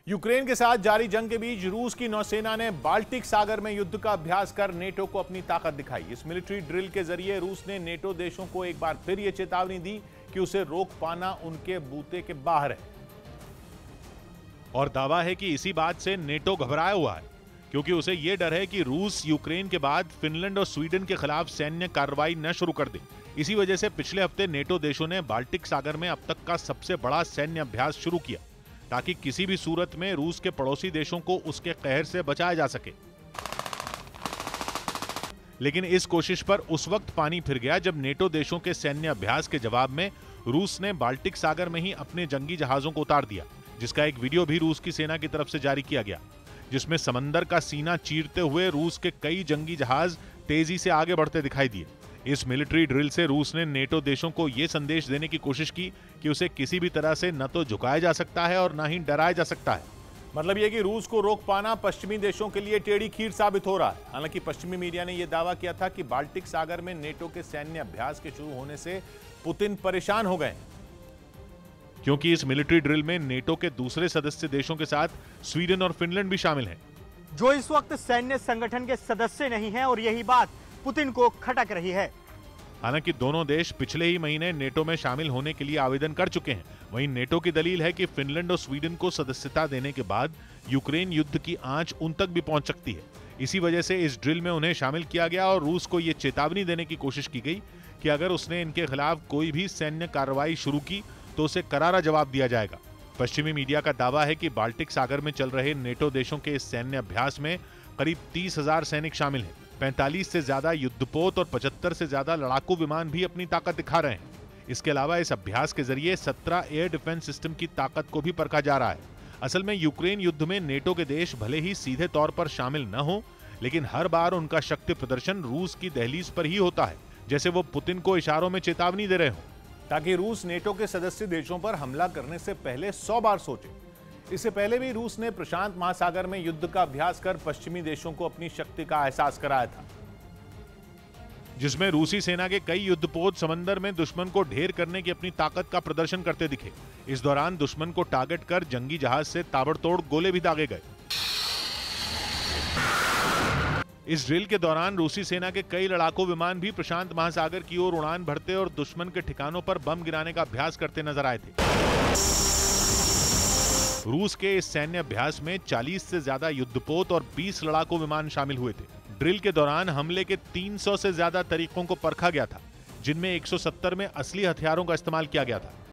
Ukraine के साथ जारी जंग के बीच रूस की नौसेना ने बाल्टिक सागर में युद्ध का अभ्यास कर नेटो को अपनी ताकत दिखाई। इस मिलिट्री ड्रिल के जरिए रूस ने नेटो देशों को एक बार फिर यह चेतावनी दी कि उसे रोक पाना उनके बूते के बाहर है। और दावा है कि इसी बात से नेटो घबराया हुआ है, क्योंकि उसे यह डर है कि रूस यूक्रेन के बाद फिनलैंड और स्वीडन के खिलाफ सैन्य कार्रवाई न शुरू कर दे। इसी वजह से पिछले हफ्ते नेटो देशों ने बाल्टिक सागर में अब तक का सबसे बड़ा सैन्य अभ्यास शुरू किया, ताकि किसी भी सूरत में रूस के पड़ोसी देशों को उसके कहर से बचाया जा सके। लेकिन इस कोशिश पर उस वक्त पानी फिर गया जब नेटो देशों के सैन्य अभ्यास के जवाब में रूस ने बाल्टिक सागर में ही अपने जंगी जहाजों को उतार दिया, जिसका एक वीडियो भी रूस की सेना की तरफ से जारी किया गया, जिसमें समंदर का सीना चीरते हुए रूस के कई जंगी जहाज तेजी से आगे बढ़ते दिखाई दिए। इस मिलिट्री ड्रिल से रूस ने नेटो देशों को यह संदेश देने की कोशिश की कि उसे किसी भी तरह से न तो झुकाया जा सकता है और न ही डराया जा सकता है। मतलब यह कि रूस को रोक पाना पश्चिमी देशों के लिए टेढ़ी खीर साबित हो रहा है। हालांकि पश्चिमी मीडिया ने यह दावा किया था कि बाल्टिक सागर में नेटो के सैन्य अभ्यास के शुरू होने से पुतिन परेशान हो गए, क्योंकि इस मिलिट्री ड्रिल में नेटो के दूसरे सदस्य देशों के साथ स्वीडन और फिनलैंड भी शामिल हैं, जो इस वक्त सैन्य संगठन के सदस्य नहीं हैं, और यही बात पुतिन को खटक रही है। हालांकि दोनों देश पिछले ही महीने नेटो में शामिल होने के लिए आवेदन कर चुके हैं। वहीं नेटो की दलील है कि फिनलैंड और स्वीडन को सदस्यता देने के बाद यूक्रेन युद्ध की आंच उन तक भी पहुंच सकती है। इसी वजह से इस ड्रिल में उन्हें शामिल किया गया और रूस को यह चेतावनी देने की कोशिश की गई कि अगर उसने इनके खिलाफ कोई भी सैन्य कार्रवाई शुरू की तो उसे करारा जवाब दिया जाएगा। पश्चिमी मीडिया का दावा है कि बाल्टिक सागर में चल रहे नेटो देशों के इस सैन्य अभ्यास में करीब 30,000 सैनिक शामिल हैं। 45 से ज्यादा युद्धपोत और 75 से ज्यादा लड़ाकू विमान भी अपनी ताकत दिखा रहे हैं। इसके अलावा इस अभ्यास के जरिए 17 एयर डिफेंस सिस्टम की ताकत को भी परखा जा रहा है। असल में यूक्रेन युद्ध में नेटो के देश भले ही सीधे तौर पर शामिल न हो, लेकिन हर बार उनका शक्ति प्रदर्शन रूस की दहलीज पर ही होता है, जैसे वो पुतिन को इशारों में चेतावनी दे रहे हो, ताकि रूस नेटो के सदस्य देशों पर हमला करने से पहले 100 बार सोचे। इससे पहले भी रूस ने प्रशांत महासागर में युद्ध का अभ्यास कर पश्चिमी देशों को अपनी शक्ति का एहसास कराया था, जिसमें रूसी सेना के कई युद्धपोत समंदर में दुश्मन को ढेर करने की अपनी ताकत का प्रदर्शन करते दिखे। इस दौरान दुश्मन को टारगेट कर जंगी जहाज से ताबड़तोड़ गोले भी दागे गए। इस ड्रिल के दौरान रूसी सेना के कई लड़ाकू विमान भी प्रशांत महासागर की ओर उड़ान भरते और दुश्मन के ठिकानों पर बम गिराने का अभ्यास करते नजर आए थे। रूस के इस सैन्य अभ्यास में 40 से ज्यादा युद्धपोत और 20 लड़ाकू विमान शामिल हुए थे। ड्रिल के दौरान हमले के 300 से ज्यादा तरीकों को परखा गया था, जिनमें 170 में असली हथियारों का इस्तेमाल किया गया था।